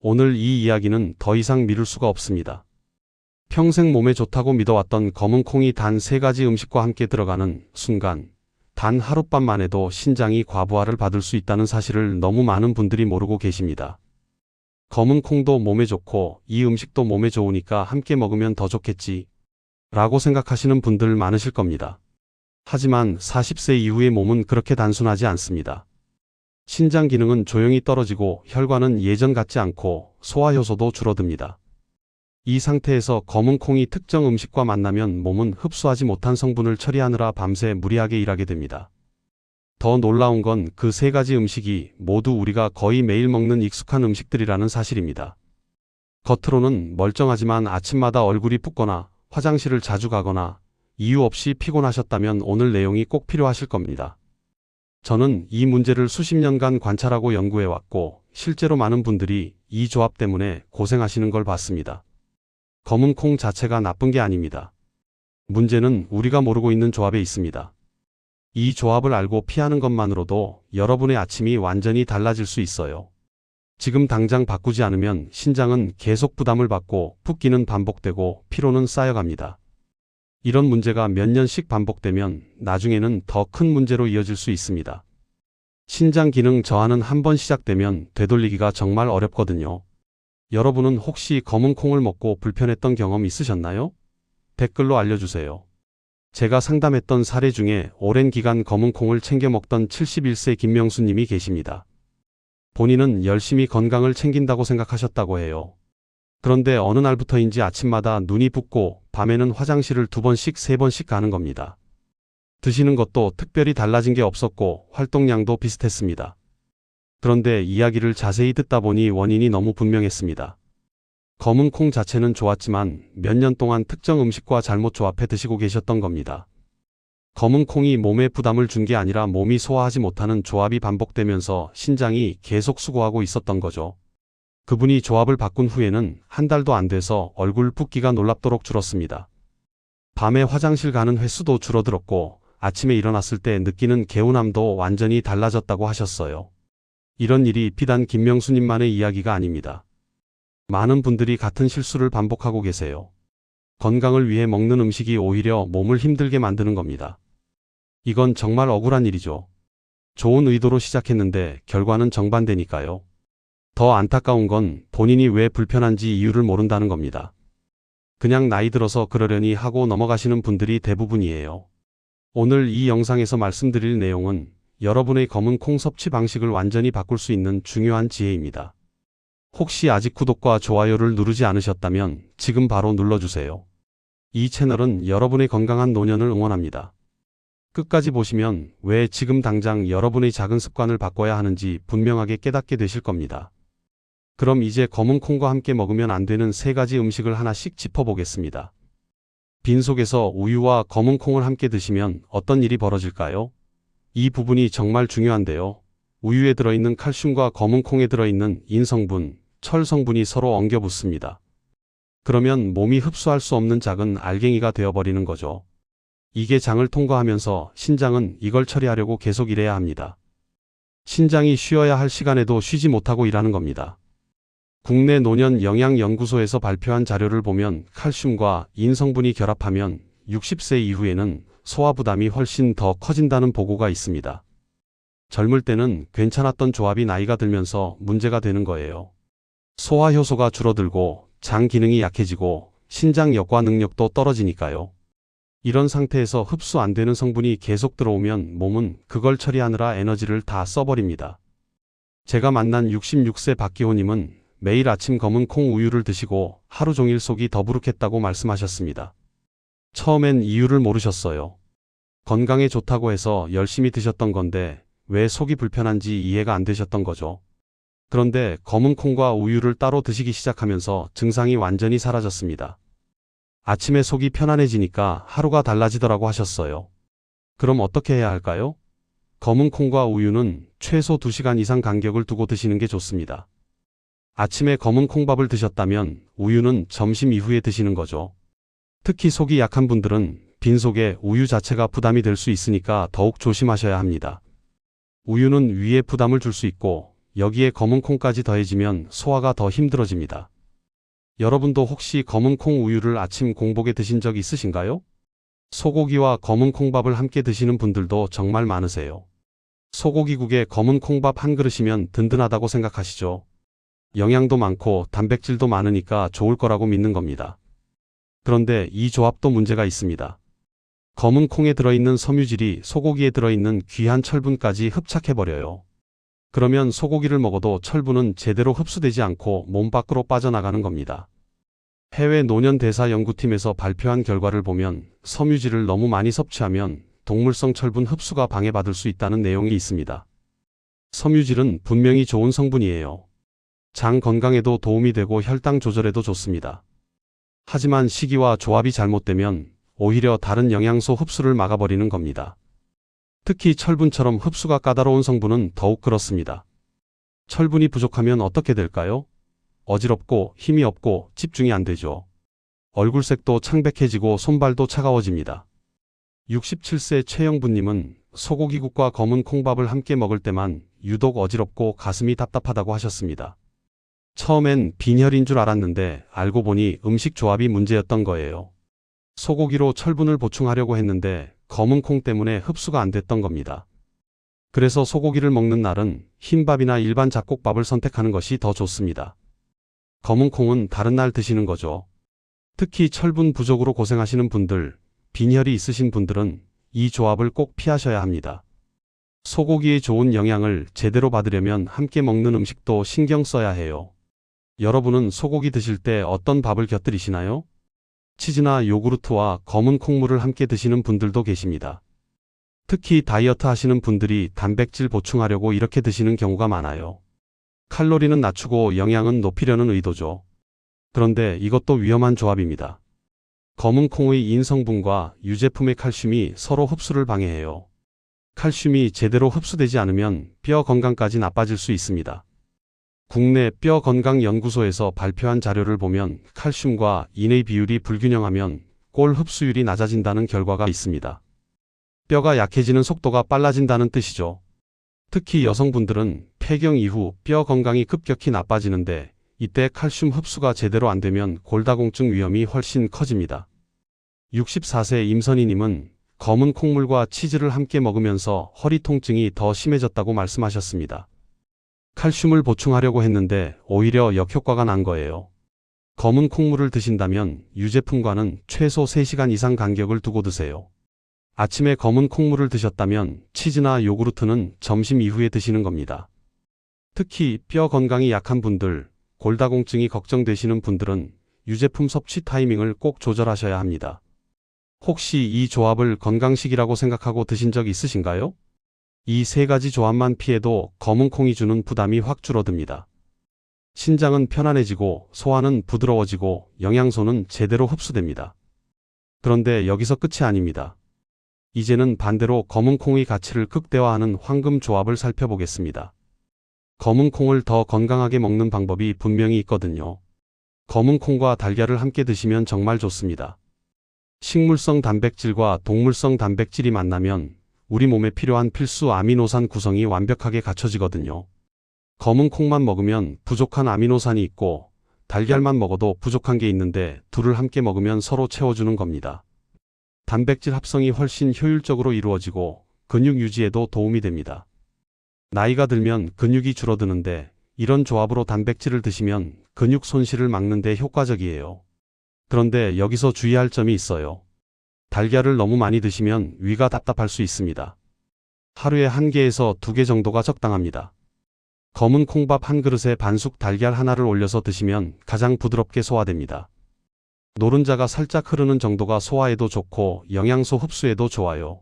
오늘 이 이야기는 더 이상 미룰 수가 없습니다. 평생 몸에 좋다고 믿어왔던 검은 콩이 단 3가지 음식과 함께 들어가는 순간, 단 하룻밤만 해도 신장이 과부하를 받을 수 있다는 사실을 너무 많은 분들이 모르고 계십니다. 검은 콩도 몸에 좋고 이 음식도 몸에 좋으니까 함께 먹으면 더 좋겠지 라고 생각하시는 분들 많으실 겁니다. 하지만 40세 이후의 몸은 그렇게 단순하지 않습니다. 신장 기능은 조용히 떨어지고 혈관은 예전 같지 않고 소화효소도 줄어듭니다. 이 상태에서 검은 콩이 특정 음식과 만나면 몸은 흡수하지 못한 성분을 처리하느라 밤새 무리하게 일하게 됩니다. 더 놀라운 건 그 3가지 음식이 모두 우리가 거의 매일 먹는 익숙한 음식들이라는 사실입니다. 겉으로는 멀쩡하지만 아침마다 얼굴이 붓거나 화장실을 자주 가거나 이유 없이 피곤하셨다면 오늘 내용이 꼭 필요하실 겁니다. 저는 이 문제를 수십 년간 관찰하고 연구해왔고 실제로 많은 분들이 이 조합 때문에 고생하시는 걸 봤습니다. 검은 콩 자체가 나쁜 게 아닙니다. 문제는 우리가 모르고 있는 조합에 있습니다. 이 조합을 알고 피하는 것만으로도 여러분의 아침이 완전히 달라질 수 있어요. 지금 당장 바꾸지 않으면 신장은 계속 부담을 받고 붓기는 반복되고 피로는 쌓여갑니다. 이런 문제가 몇 년씩 반복되면 나중에는 더 큰 문제로 이어질 수 있습니다. 신장 기능 저하는 한번 시작되면 되돌리기가 정말 어렵거든요. 여러분은 혹시 검은 콩을 먹고 불편했던 경험 있으셨나요? 댓글로 알려주세요. 제가 상담했던 사례 중에 오랜 기간 검은 콩을 챙겨 먹던 71세 김명수님이 계십니다. 본인은 열심히 건강을 챙긴다고 생각하셨다고 해요. 그런데 어느 날부터인지 아침마다 눈이 붓고 밤에는 화장실을 2번씩 3번씩 가는 겁니다. 드시는 것도 특별히 달라진 게 없었고 활동량도 비슷했습니다. 그런데 이야기를 자세히 듣다 보니 원인이 너무 분명했습니다. 검은 콩 자체는 좋았지만 몇 년 동안 특정 음식과 잘못 조합해 드시고 계셨던 겁니다. 검은 콩이 몸에 부담을 준 게 아니라 몸이 소화하지 못하는 조합이 반복되면서 신장이 계속 수고하고 있었던 거죠. 그분이 조합을 바꾼 후에는 한 달도 안 돼서 얼굴 붓기가 놀랍도록 줄었습니다. 밤에 화장실 가는 횟수도 줄어들었고 아침에 일어났을 때 느끼는 개운함도 완전히 달라졌다고 하셨어요. 이런 일이 비단 김명수님만의 이야기가 아닙니다. 많은 분들이 같은 실수를 반복하고 계세요. 건강을 위해 먹는 음식이 오히려 몸을 힘들게 만드는 겁니다. 이건 정말 억울한 일이죠. 좋은 의도로 시작했는데 결과는 정반대니까요. 더 안타까운 건 본인이 왜 불편한지 이유를 모른다는 겁니다. 그냥 나이 들어서 그러려니 하고 넘어가시는 분들이 대부분이에요. 오늘 이 영상에서 말씀드릴 내용은 여러분의 검은 콩 섭취 방식을 완전히 바꿀 수 있는 중요한 지혜입니다. 혹시 아직 구독과 좋아요를 누르지 않으셨다면 지금 바로 눌러주세요. 이 채널은 여러분의 건강한 노년을 응원합니다. 끝까지 보시면 왜 지금 당장 여러분의 작은 습관을 바꿔야 하는지 분명하게 깨닫게 되실 겁니다. 그럼 이제 검은 콩과 함께 먹으면 안 되는 3가지 음식을 하나씩 짚어보겠습니다. 빈속에서 우유와 검은 콩을 함께 드시면 어떤 일이 벌어질까요? 이 부분이 정말 중요한데요. 우유에 들어있는 칼슘과 검은 콩에 들어있는 인성분, 철 성분이 서로 엉겨 붙습니다. 그러면 몸이 흡수할 수 없는 작은 알갱이가 되어버리는 거죠. 이게 장을 통과하면서 신장은 이걸 처리하려고 계속 일해야 합니다. 신장이 쉬어야 할 시간에도 쉬지 못하고 일하는 겁니다. 국내 노년 영양연구소에서 발표한 자료를 보면 칼슘과 인성분이 결합하면 60세 이후에는 소화 부담이 훨씬 더 커진다는 보고가 있습니다. 젊을 때는 괜찮았던 조합이 나이가 들면서 문제가 되는 거예요. 소화 효소가 줄어들고 장 기능이 약해지고 신장 역과 능력도 떨어지니까요. 이런 상태에서 흡수 안 되는 성분이 계속 들어오면 몸은 그걸 처리하느라 에너지를 다 써버립니다. 제가 만난 66세 박기호님은 매일 아침 검은 콩 우유를 드시고 하루 종일 속이 더부룩했다고 말씀하셨습니다. 처음엔 이유를 모르셨어요. 건강에 좋다고 해서 열심히 드셨던 건데 왜 속이 불편한지 이해가 안 되셨던 거죠. 그런데 검은 콩과 우유를 따로 드시기 시작하면서 증상이 완전히 사라졌습니다. 아침에 속이 편안해지니까 하루가 달라지더라고 하셨어요. 그럼 어떻게 해야 할까요? 검은 콩과 우유는 최소 2시간 이상 간격을 두고 드시는 게 좋습니다. 아침에 검은 콩밥을 드셨다면 우유는 점심 이후에 드시는 거죠. 특히 속이 약한 분들은 빈속에 우유 자체가 부담이 될 수 있으니까 더욱 조심하셔야 합니다. 우유는 위에 부담을 줄 수 있고 여기에 검은콩까지 더해지면 소화가 더 힘들어집니다. 여러분도 혹시 검은콩 우유를 아침 공복에 드신 적 있으신가요? 소고기와 검은콩밥을 함께 드시는 분들도 정말 많으세요. 소고기국에 검은콩밥 한 그릇이면 든든하다고 생각하시죠? 영양도 많고 단백질도 많으니까 좋을 거라고 믿는 겁니다. 그런데 이 조합도 문제가 있습니다. 검은콩에 들어있는 섬유질이 소고기에 들어있는 귀한 철분까지 흡착해버려요. 그러면 소고기를 먹어도 철분은 제대로 흡수되지 않고 몸 밖으로 빠져나가는 겁니다. 해외 노년대사연구팀에서 발표한 결과를 보면 섬유질을 너무 많이 섭취하면 동물성 철분 흡수가 방해받을 수 있다는 내용이 있습니다. 섬유질은 분명히 좋은 성분이에요. 장 건강에도 도움이 되고 혈당 조절에도 좋습니다. 하지만 시기와 조합이 잘못되면 오히려 다른 영양소 흡수를 막아버리는 겁니다. 특히 철분처럼 흡수가 까다로운 성분은 더욱 그렇습니다. 철분이 부족하면 어떻게 될까요? 어지럽고 힘이 없고 집중이 안 되죠. 얼굴색도 창백해지고 손발도 차가워집니다. 67세 최영부님은 소고기국과 검은 콩밥을 함께 먹을 때만 유독 어지럽고 가슴이 답답하다고 하셨습니다. 처음엔 빈혈인 줄 알았는데 알고 보니 음식 조합이 문제였던 거예요. 소고기로 철분을 보충하려고 했는데 검은 콩 때문에 흡수가 안 됐던 겁니다. 그래서 소고기를 먹는 날은 흰밥이나 일반 잡곡밥을 선택하는 것이 더 좋습니다. 검은 콩은 다른 날 드시는 거죠. 특히 철분 부족으로 고생하시는 분들, 빈혈이 있으신 분들은 이 조합을 꼭 피하셔야 합니다. 소고기의 좋은 영양을 제대로 받으려면 함께 먹는 음식도 신경 써야 해요. 여러분은 소고기 드실 때 어떤 밥을 곁들이시나요? 치즈나 요구르트와 검은 콩물을 함께 드시는 분들도 계십니다. 특히 다이어트 하시는 분들이 단백질 보충하려고 이렇게 드시는 경우가 많아요. 칼로리는 낮추고 영양은 높이려는 의도죠. 그런데 이것도 위험한 조합입니다. 검은 콩의 인성분과 유제품의 칼슘이 서로 흡수를 방해해요. 칼슘이 제대로 흡수되지 않으면 뼈 건강까지 나빠질 수 있습니다. 국내 뼈건강연구소에서 발표한 자료를 보면 칼슘과 인의 비율이 불균형하면 꼴 흡수율이 낮아진다는 결과가 있습니다. 뼈가 약해지는 속도가 빨라진다는 뜻이죠. 특히 여성분들은 폐경 이후 뼈 건강이 급격히 나빠지는데 이때 칼슘 흡수가 제대로 안 되면 골다공증 위험이 훨씬 커집니다. 64세 임선희님은 검은 콩물과 치즈를 함께 먹으면서 허리 통증이 더 심해졌다고 말씀하셨습니다. 칼슘을 보충하려고 했는데 오히려 역효과가 난 거예요. 검은 콩물을 드신다면 유제품과는 최소 3시간 이상 간격을 두고 드세요. 아침에 검은 콩물을 드셨다면 치즈나 요구르트는 점심 이후에 드시는 겁니다. 특히 뼈 건강이 약한 분들, 골다공증이 걱정되시는 분들은 유제품 섭취 타이밍을 꼭 조절하셔야 합니다. 혹시 이 조합을 건강식이라고 생각하고 드신 적 있으신가요? 이 세 가지 조합만 피해도 검은 콩이 주는 부담이 확 줄어듭니다. 신장은 편안해지고 소화는 부드러워지고 영양소는 제대로 흡수됩니다. 그런데 여기서 끝이 아닙니다. 이제는 반대로 검은 콩의 가치를 극대화하는 황금 조합을 살펴보겠습니다. 검은 콩을 더 건강하게 먹는 방법이 분명히 있거든요. 검은 콩과 달걀을 함께 드시면 정말 좋습니다. 식물성 단백질과 동물성 단백질이 만나면 우리 몸에 필요한 필수 아미노산 구성이 완벽하게 갖춰지거든요. 검은 콩만 먹으면 부족한 아미노산이 있고 달걀만 먹어도 부족한 게 있는데 둘을 함께 먹으면 서로 채워주는 겁니다. 단백질 합성이 훨씬 효율적으로 이루어지고 근육 유지에도 도움이 됩니다. 나이가 들면 근육이 줄어드는데 이런 조합으로 단백질을 드시면 근육 손실을 막는 데 효과적이에요. 그런데 여기서 주의할 점이 있어요. 달걀을 너무 많이 드시면 위가 답답할 수 있습니다. 하루에 1개에서 2개 정도가 적당합니다. 검은 콩밥 한 그릇에 반숙 달걀 하나를 올려서 드시면 가장 부드럽게 소화됩니다. 노른자가 살짝 흐르는 정도가 소화에도 좋고 영양소 흡수에도 좋아요.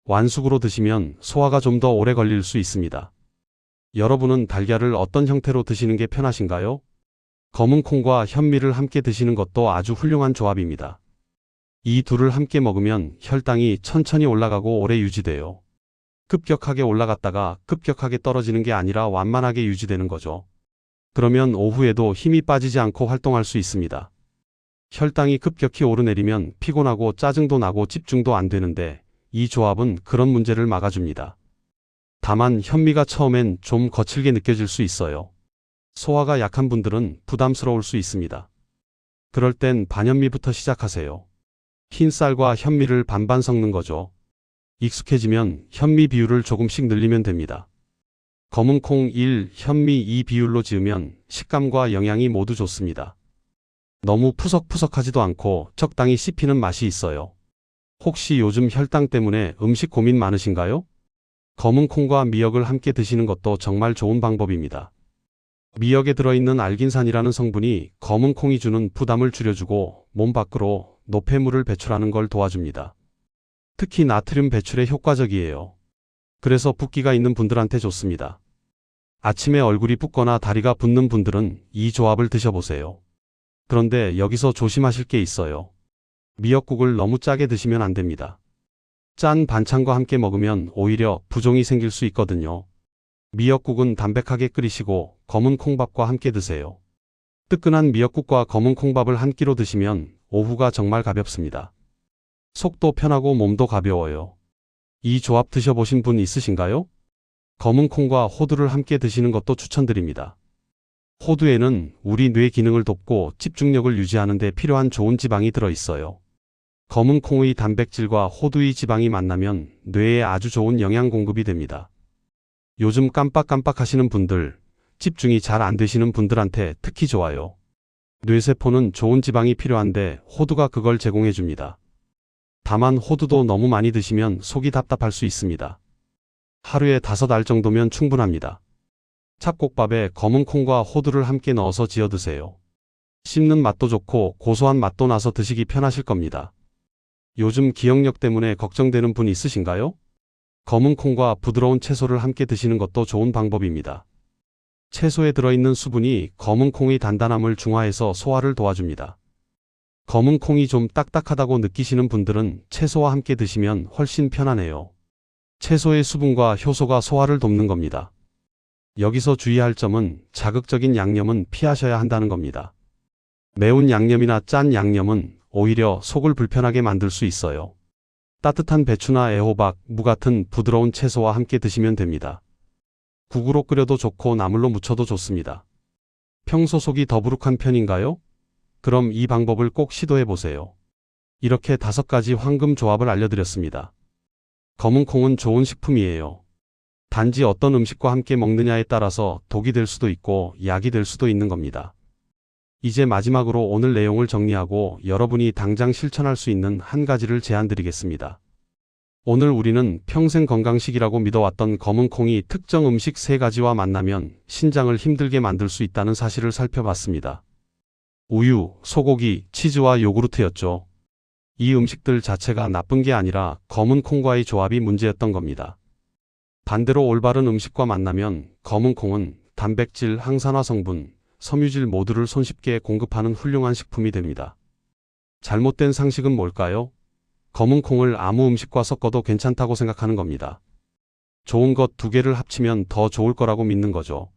완숙으로 드시면 소화가 좀 더 오래 걸릴 수 있습니다. 여러분은 달걀을 어떤 형태로 드시는 게 편하신가요? 검은 콩과 현미를 함께 드시는 것도 아주 훌륭한 조합입니다. 이 둘을 함께 먹으면 혈당이 천천히 올라가고 오래 유지돼요. 급격하게 올라갔다가 급격하게 떨어지는 게 아니라 완만하게 유지되는 거죠. 그러면 오후에도 힘이 빠지지 않고 활동할 수 있습니다. 혈당이 급격히 오르내리면 피곤하고 짜증도 나고 집중도 안 되는데 이 조합은 그런 문제를 막아줍니다. 다만 현미가 처음엔 좀 거칠게 느껴질 수 있어요. 소화가 약한 분들은 부담스러울 수 있습니다. 그럴 땐 반현미부터 시작하세요. 흰 쌀과 현미를 반반 섞는 거죠. 익숙해지면 현미 비율을 조금씩 늘리면 됩니다. 검은 콩 1, 현미 2 비율로 지으면 식감과 영양이 모두 좋습니다. 너무 푸석푸석하지도 않고 적당히 씹히는 맛이 있어요. 혹시 요즘 혈당 때문에 음식 고민 많으신가요? 검은 콩과 미역을 함께 드시는 것도 정말 좋은 방법입니다. 미역에 들어있는 알긴산이라는 성분이 검은 콩이 주는 부담을 줄여주고 몸 밖으로 노폐물을 배출하는 걸 도와줍니다. 특히 나트륨 배출에 효과적이에요. 그래서 붓기가 있는 분들한테 좋습니다. 아침에 얼굴이 붓거나 다리가 붓는 분들은 이 조합을 드셔보세요. 그런데 여기서 조심하실 게 있어요. 미역국을 너무 짜게 드시면 안 됩니다. 짠 반찬과 함께 먹으면 오히려 부종이 생길 수 있거든요. 미역국은 담백하게 끓이시고 검은 콩밥과 함께 드세요. 뜨끈한 미역국과 검은 콩밥을 한 끼로 드시면 오후가 정말 가볍습니다. 속도 편하고 몸도 가벼워요. 이 조합 드셔보신 분 있으신가요? 검은 콩과 호두를 함께 드시는 것도 추천드립니다. 호두에는 우리 뇌 기능을 돕고 집중력을 유지하는 데 필요한 좋은 지방이 들어있어요. 검은 콩의 단백질과 호두의 지방이 만나면 뇌에 아주 좋은 영양 공급이 됩니다. 요즘 깜빡깜빡 하시는 분들, 집중이 잘 안 되시는 분들한테 특히 좋아요. 뇌세포는 좋은 지방이 필요한데 호두가 그걸 제공해 줍니다. 다만 호두도 너무 많이 드시면 속이 답답할 수 있습니다. 하루에 5알 정도면 충분합니다. 잡곡밥에 검은 콩과 호두를 함께 넣어서 지어 드세요. 씹는 맛도 좋고 고소한 맛도 나서 드시기 편하실 겁니다. 요즘 기억력 때문에 걱정되는 분 있으신가요? 검은 콩과 부드러운 채소를 함께 드시는 것도 좋은 방법입니다. 채소에 들어있는 수분이 검은 콩의 단단함을 중화해서 소화를 도와줍니다. 검은 콩이 좀 딱딱하다고 느끼시는 분들은 채소와 함께 드시면 훨씬 편하네요. 채소의 수분과 효소가 소화를 돕는 겁니다. 여기서 주의할 점은 자극적인 양념은 피하셔야 한다는 겁니다. 매운 양념이나 짠 양념은 오히려 속을 불편하게 만들 수 있어요. 따뜻한 배추나 애호박, 무 같은 부드러운 채소와 함께 드시면 됩니다. 국으로 끓여도 좋고 나물로 무쳐도 좋습니다. 평소 속이 더부룩한 편인가요? 그럼 이 방법을 꼭 시도해 보세요. 이렇게 5가지 황금 조합을 알려드렸습니다. 검은 콩은 좋은 식품이에요. 단지 어떤 음식과 함께 먹느냐에 따라서 독이 될 수도 있고 약이 될 수도 있는 겁니다. 이제 마지막으로 오늘 내용을 정리하고 여러분이 당장 실천할 수 있는 한 가지를 제안드리겠습니다. 오늘 우리는 평생 건강식이라고 믿어왔던 검은 콩이 특정 음식 3가지와 만나면 신장을 힘들게 만들 수 있다는 사실을 살펴봤습니다. 우유, 소고기, 치즈와 요구르트였죠. 이 음식들 자체가 나쁜 게 아니라 검은 콩과의 조합이 문제였던 겁니다. 반대로 올바른 음식과 만나면 검은 콩은 단백질, 항산화 성분, 섬유질 모두를 손쉽게 공급하는 훌륭한 식품이 됩니다. 잘못된 상식은 뭘까요? 검은 콩을 아무 음식과 섞어도 괜찮다고 생각하는 겁니다. 좋은 것 2개를 합치면 더 좋을 거라고 믿는 거죠.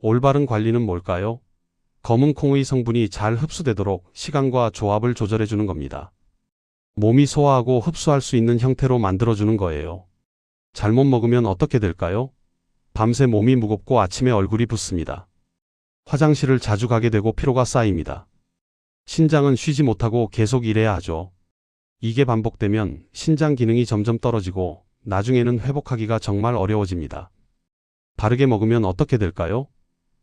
올바른 관리는 뭘까요? 검은 콩의 성분이 잘 흡수되도록 시간과 조합을 조절해 주는 겁니다. 몸이 소화하고 흡수할 수 있는 형태로 만들어주는 거예요. 잘못 먹으면 어떻게 될까요? 밤새 몸이 무겁고 아침에 얼굴이 붓습니다. 화장실을 자주 가게 되고 피로가 쌓입니다. 신장은 쉬지 못하고 계속 일해야 하죠. 이게 반복되면 신장 기능이 점점 떨어지고 나중에는 회복하기가 정말 어려워집니다. 바르게 먹으면 어떻게 될까요?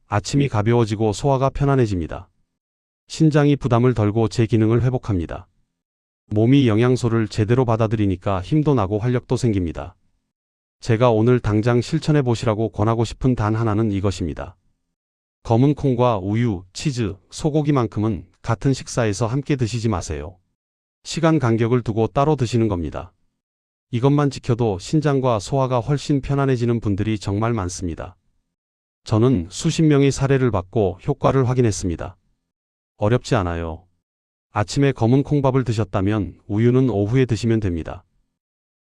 아침이 가벼워지고 소화가 편안해집니다. 신장이 부담을 덜고 제 기능을 회복합니다. 몸이 영양소를 제대로 받아들이니까 힘도 나고 활력도 생깁니다. 제가 오늘 당장 실천해 보시라고 권하고 싶은 단 하나는 이것입니다. 검은 콩과 우유, 치즈, 소고기만큼은 같은 식사에서 함께 드시지 마세요. 시간 간격을 두고 따로 드시는 겁니다. 이것만 지켜도 신장과 소화가 훨씬 편안해지는 분들이 정말 많습니다. 저는 수십 명의 사례를 받고 효과를 확인했습니다. 어렵지 않아요. 아침에 검은 콩밥을 드셨다면 우유는 오후에 드시면 됩니다.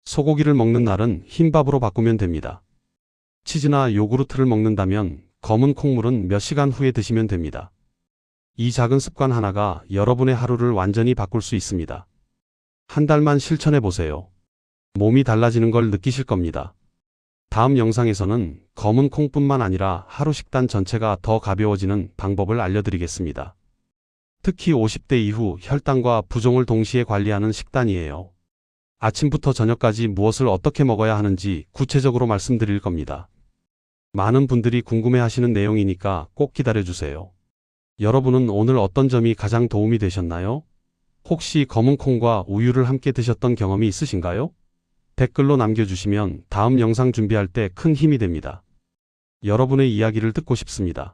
소고기를 먹는 날은 흰밥으로 바꾸면 됩니다. 치즈나 요구르트를 먹는다면 검은 콩물은 몇 시간 후에 드시면 됩니다. 이 작은 습관 하나가 여러분의 하루를 완전히 바꿀 수 있습니다. 한 달만 실천해 보세요. 몸이 달라지는 걸 느끼실 겁니다. 다음 영상에서는 검은 콩뿐만 아니라 하루 식단 전체가 더 가벼워지는 방법을 알려드리겠습니다. 특히 50대 이후 혈당과 부종을 동시에 관리하는 식단이에요. 아침부터 저녁까지 무엇을 어떻게 먹어야 하는지 구체적으로 말씀드릴 겁니다. 많은 분들이 궁금해하시는 내용이니까 꼭 기다려주세요. 여러분은 오늘 어떤 점이 가장 도움이 되셨나요? 혹시 검은 콩과 우유를 함께 드셨던 경험이 있으신가요? 댓글로 남겨주시면 다음 영상 준비할 때 큰 힘이 됩니다. 여러분의 이야기를 듣고 싶습니다.